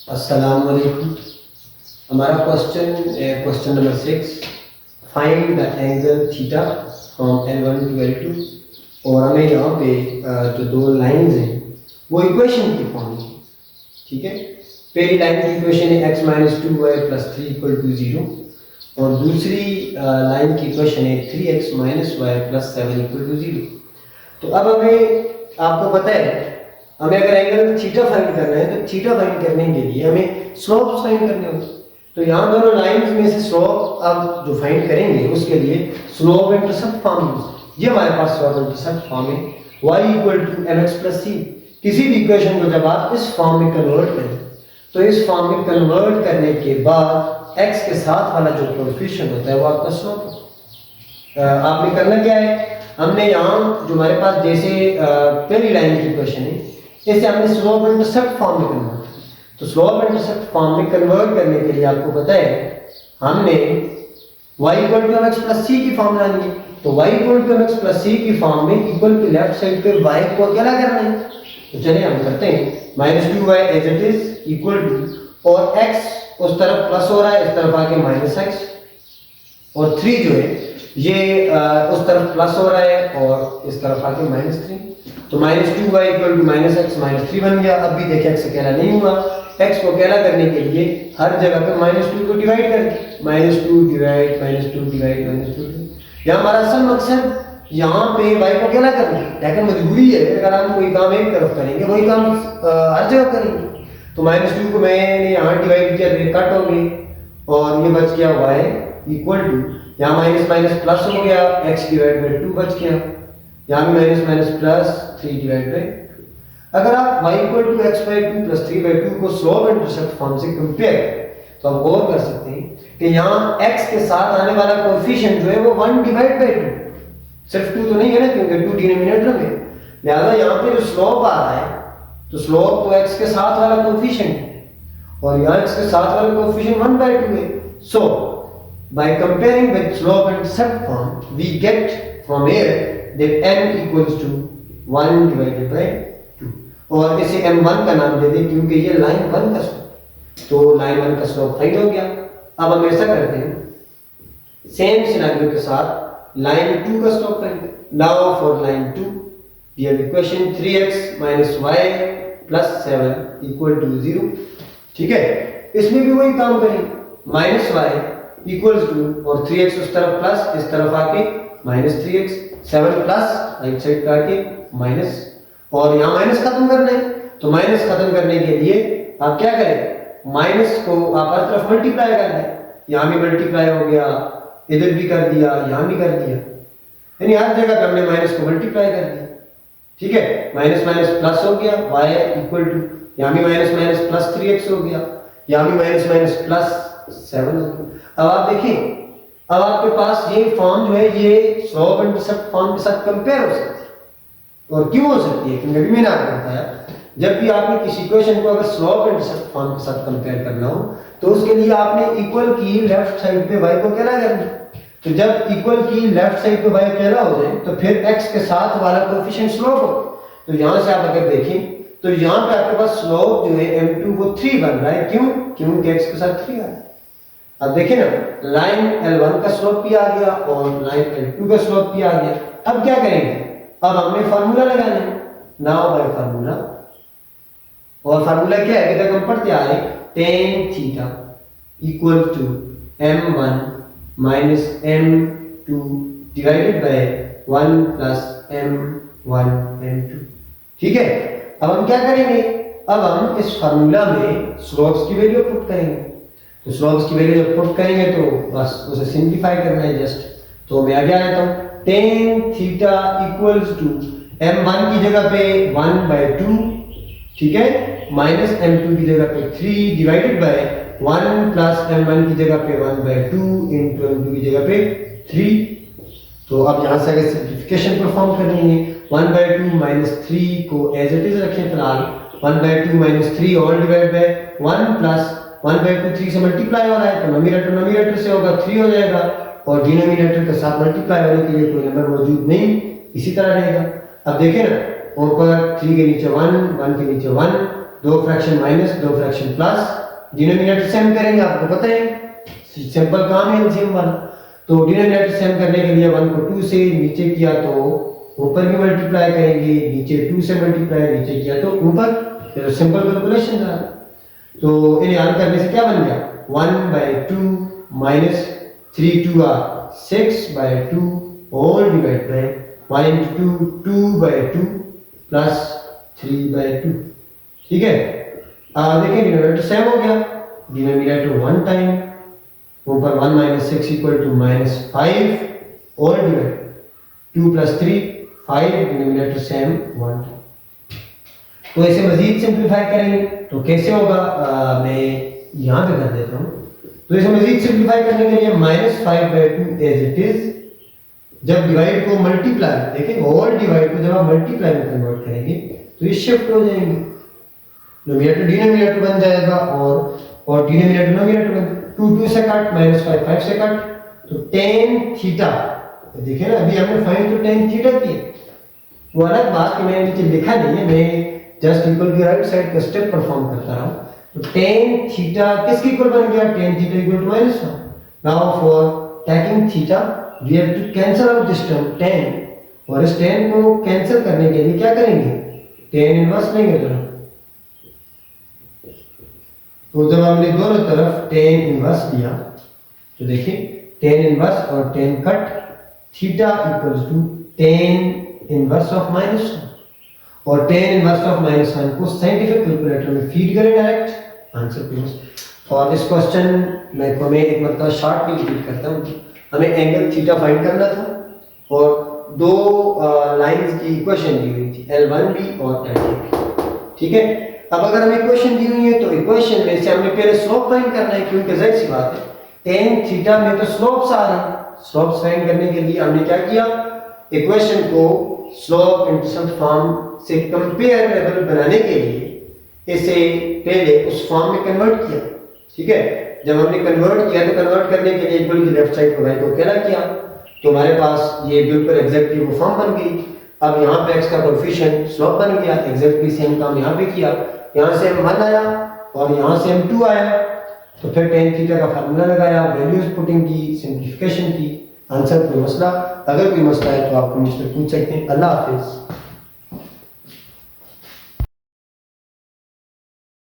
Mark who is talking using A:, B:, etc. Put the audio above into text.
A: अस्सलाम वालेकुम। हमारा question number 6, find the angle theta from L1 to L2। और हमें यहाँ पे जो दो लाइंस हैं वो इक्वेशन की फॉर्म में, ठीक है। पहली लाइन की इक्वेशन है x minus 2y plus 3 equal to 0 और दूसरी लाइन की इक्वेशन है 3x minus Y plus 7 equal to 0। तो अब हमें, आपको पता है, हमें अगर एंगल थीटा फाइंड करना है तो थीटा फाइंड करने के लिए हमें स्लोप्स फाइंड करने होंगे। तो यहाँ दोनों लाइंस में से स्लोप अब जो फाइंड करेंगे उसके लिए स्लोप इंटरसेप्ट फॉर्म यूज। ये हमारे पास स्लोप इंटरसेप्ट फॉर्म है y equal to mx plus c। किसी भी इक्वेशन को जब आप इस फॉर्म में कन्वर्ट करें तो इस फॉर्म में कन्वर्ट करने के बाद x के साथ वाला जो कोएफिशिएंट होता है वो आपका स्लोप है। आपने करना क्या है, हमने यहाँ जो हमारे पास जैसे पहली लाइन की इक्वेशन है इसे हमने स्लोप इंटरसेप्ट फॉर्म में कन्वर्ट। तो स्लोप इंटरसेप्ट फॉर्म में कन्वर्ट करने के लिए आपको पता है हमने y equal to mx plus c की फॉर्म लानी है। तो y equal to mx plus c की फॉर्म में इक्वल की लेफ्ट साइड पे y को अकेला करना है। तो चलिए हम करते हैं -2y as it is equal to, और x उस तरफ प्लस हो रहा है, इस तरफ आके -x, और 3 जो है ये उस तरफ प्लस हो रहा है और इस तरफ आके -3। तो -2y इक्वल टू -x -3 बन गया। अब भी देखिए x अकेला नहीं हुआ, x को अकेला करने के लिए हर जगह पे -2 को डिवाइड करके -2 डिवाइड -2 डिवाइड -2। यहाँ हमारा असल मकसद यहाँ पे y को अकेला करना है, लेकिन मजबूरी है अगर हम कोई काम एक तरफ करेंगे वही काम हर जगह करेंगे। तो -2 को मैंने यहाँ डिवाइड किया, कट हो गई और ये बच गया y इक्वल टू, यहाँ माइनस माइनस प्लस हो गया, x डिवाइड बाई 2 बच गया, यहाँ भी minus minus plus 3 divide by 2। अगर आप y equal to x by 2 प्लस 3 बाई 2 को स्लोप इंटरसेप्ट फॉर्म से कंपेयर करें तो आप गौर कर सकते हैं कि यहाँ x के साथ आने वाला कोएफिशिएंट जो है वो 1 डिवाइड बाई 2, सिर्फ 2 तो नहीं है ना क्योंकि 2 डिनोमिनेटर में, लिहाजा यहाँ पे जो स्लोप आ रहा है तो स्लोप तो x के साथ वाला कोएफिशिएंट है और यहाँ x के साथ वाला कोएफिशिएंट 1 बाई 2 है। सो by comparing with slope intercept form we get from here that m equals to 1 divided by 2 और इसे m1 का नाम दे दें क्योंकि ये लाइन 1 का स्लोप, तो लाइन 1 का स्लोप फाइंड हो गया। अब हम ऐसा करते हैं सेम सिनेरियो के साथ लाइन 2 का स्लोप फाइंड करें। Now for line 2 we have equation 3x minus y plus 7 equal to 0, ठीक है। इसमें भी वही काम करेंगे, माइनस वाई इक्वल्स टू और 3x उस तरफ प्लस, इस तरफ आके -3x, 7 प्लस राइट साइड का आके माइनस, और यहाँ माइनस खत्म करना है। तो माइनस खत्म करने के लिए आप क्या करें, माइनस को आप हर तरफ मल्टीप्लाई कर दें, यहाँ भी मल्टीप्लाई हो गया, इधर भी कर दिया, यहाँ भी कर दिया, यानी हर जगह पे हमने माइनस को मल्टीप्लाई कर दिया, ठीक है। माइनस माइनस प्लस हो गया, y इक्वल टू, यहाँ भी माइनस माइनस प्लस 3x हो गया, यहाँ भी माइनस माइनस प्लस 7 हो गया। अब आप देखिए, अब आपके पास ये फॉर्म जो है ये स्लोप इंटरसेप्ट फॉर्म के साथ कंपेयर हो सकती है। और क्यों हो सकती है, क्योंकि मैंने आपको बताया जब भी आपने किसी इक्वेशन को अगर स्लोप इंटरसेप्ट फॉर्म के साथ कंपेयर करना हो तो उसके लिए आपने इक्वल की लेफ्ट साइड पे y को अकेला करना है। तो जब इक्वल की लेफ्ट साइड पे y अकेला हो जाए तो फिर x के साथ वाला कोएफिशिएंट स्लोप हो। तो यहां से आप अगर देखें तो यहां पे आपके पास स्लोप जो है m2 वो 3 बन रहा है, क्यों, क्योंकि x के साथ 3 आ रहा है। अब देखिए ना, लाइन L1 का स्लोप भी आ गया और लाइन L2 का स्लोप भी आ गया। अब क्या करेंगे, अब हमने फार्मूला लगाना है, नाउ बाय फार्मूला, और फार्मूला क्या है, अभी तक हम पढ़ते आ रहे, tan theta equal to m1 minus m2 divided by 1 plus m1 m2, ठीक है। अब हम क्या करेंगे, अब हम इस फार्मूला में स्लोप्स की वैल्यू पुट करेंगे। तो स्लोप्स की वैल्यू जब पुट करेंगे तो बस उसे सिंपलीफाई करना है जस्ट। तो मैं आगे आ जाता हूँ, tan theta equals to m1 की जगह पे 1/2, ठीक है, माइनस m2 की जगह पे 3 डिवाइडेड बाय 1 प्लस m1 की जगह पे 1/2 इंटू m2 की जगह पे 3। तो अब यहाँ से अगर सिंप्लीफिकेशन परफॉर्म करनी है 1/2 माइनस 3 को एज इट इज रखें फिलहाल, 1/2 minus 3 all divide by 1 plus 1/2 3 से मल्टीप्लाई हो रहा है तो नोमिनेटर से होगा 3 हो जाएगा और डिनोमिनेटर के साथ मल्टीप्लाई होने के लिए कोई नंबर मौजूद नहीं, इसी तरह रहेगा। अब देखें ना, ऊपर 3 के नीचे 1, 1 के नीचे 1, दो फ्रैक्शन माइनस दो फ्रैक्शन प्लस, डिनोमिनेटर सेम करेंगे, आपको पता है सिंपल काम है एलसीएम वाला। तो डिनोमिनेटर सेम करने के लिए 1 को 2 से नीचे किया तो ऊपर भी मल्टीप्लाई करेंगे, नीचे 2 से मल्टीप्लाई नीचे किया तो ऊपर, तो सिंपल कैलकुलेशन था। तो इन्हें हल करने से क्या बन गया 1/2 minus 3 2 6/2 whole divide by 1 into 2 2/2 plus 3/2। ठीक है, देखिए डिनोमिनेटर सेम हो गया, डिनोमिनेटर 1 टाइम ऊपर 1 - 6 = -5 whole divide 2 + 3 5, denominator same 1 time. तो इसे मजीद सिंपलीफाई करेंगे तो कैसे होगा, मैं यहाँ पे कर देता हूँ। तो इसे मजीद सिंपलीफाई करने के लिए -5/2 एज इट इज, जब डिवाइड को मल्टीप्लाई, देखिए होल डिवाइड को जब आप मल्टीप्लाई में कन्वर्ट करेंगे तो ये शिफ्ट हो जाएंगे, नोमिनेटर डिनोमिनेटर बन जाएगा और डिनोमिनेटर नोमिनेटर बन, 2 2 से कट, -5 5 से कट, तो tan थीटा, देखिए ना अभी हमने फाइंड तो tan थीटा किया। वो अलग बात कि मैंने नीचे लिखा नहीं है, मैं जस्ट इक्वल की राइट साइड का स्टेप परफॉर्म करता रहा हूं। तो tan थीटा किसके इक्वल बन गया, tan theta = -1। Now for taking theta we have to cancel out this term tan, और इस tan को कैंसिल करने के लिए क्या करेंगे, tan इनवर्स लेंगे दोनों। तो जब हमने दोनों तरफ tan इनवर्स लिया तो देखिए tan इनवर्स और tan cut, theta = tan inverse of -1, और tan इनवर्स ऑफ -1 को साइंटिफिक कैलकुलेटर में फीड करें डायरेक्ट आंसर प्लस। और इस क्वेश्चन मैं एक मतलब शॉर्ट भी रिपीट करता हूँ। हमें एंगल थीटा फाइंड करना था और दो लाइंस की इक्वेशन दी हुई थी, L1b और L2b। ठीक है, अब अगर हमें इक्वेशन दी हुई है तो इक्वेशन में से हमने पहले स्लोप फाइंड करना है, क्योंकि जाहिर सी बात है tan थीटा में तो स्लोप्स आ रहे हैं। स्लोप्स फाइंड करने के लिए हमने क्या किया, इक्वेशन को स्लोप इंटरसेप्ट फॉर्म से कंपेरेबल बनाने के लिए इसे पहले उस फॉर्म में कन्वर्ट किया। ठीक है, जब हमने कन्वर्ट किया तो कन्वर्ट करने के लिए इक्वल की लेफ्ट साइड को y को अकेला किया, तो हमारे पास ये बिल्कुल एग्जैक्टली वो फॉर्म बन गई। अब यहाँ पे x का कोएफिशिएंट स्लोप बन गया, एग्जैक्टली सेम काम यहाँ पे किया, यहाँ से हम 1 आया और यहाँ से हम 2 आया, तो फिर tan थीटा का फार्मूला लगाया, वैल्यूज पुटिंग की, सिंपलीफिकेशन की, आंसर कोई मसला। अगर कोई मसला है तो आप मुझसे पूछ सकते हैं। अल्लाह हाफिज।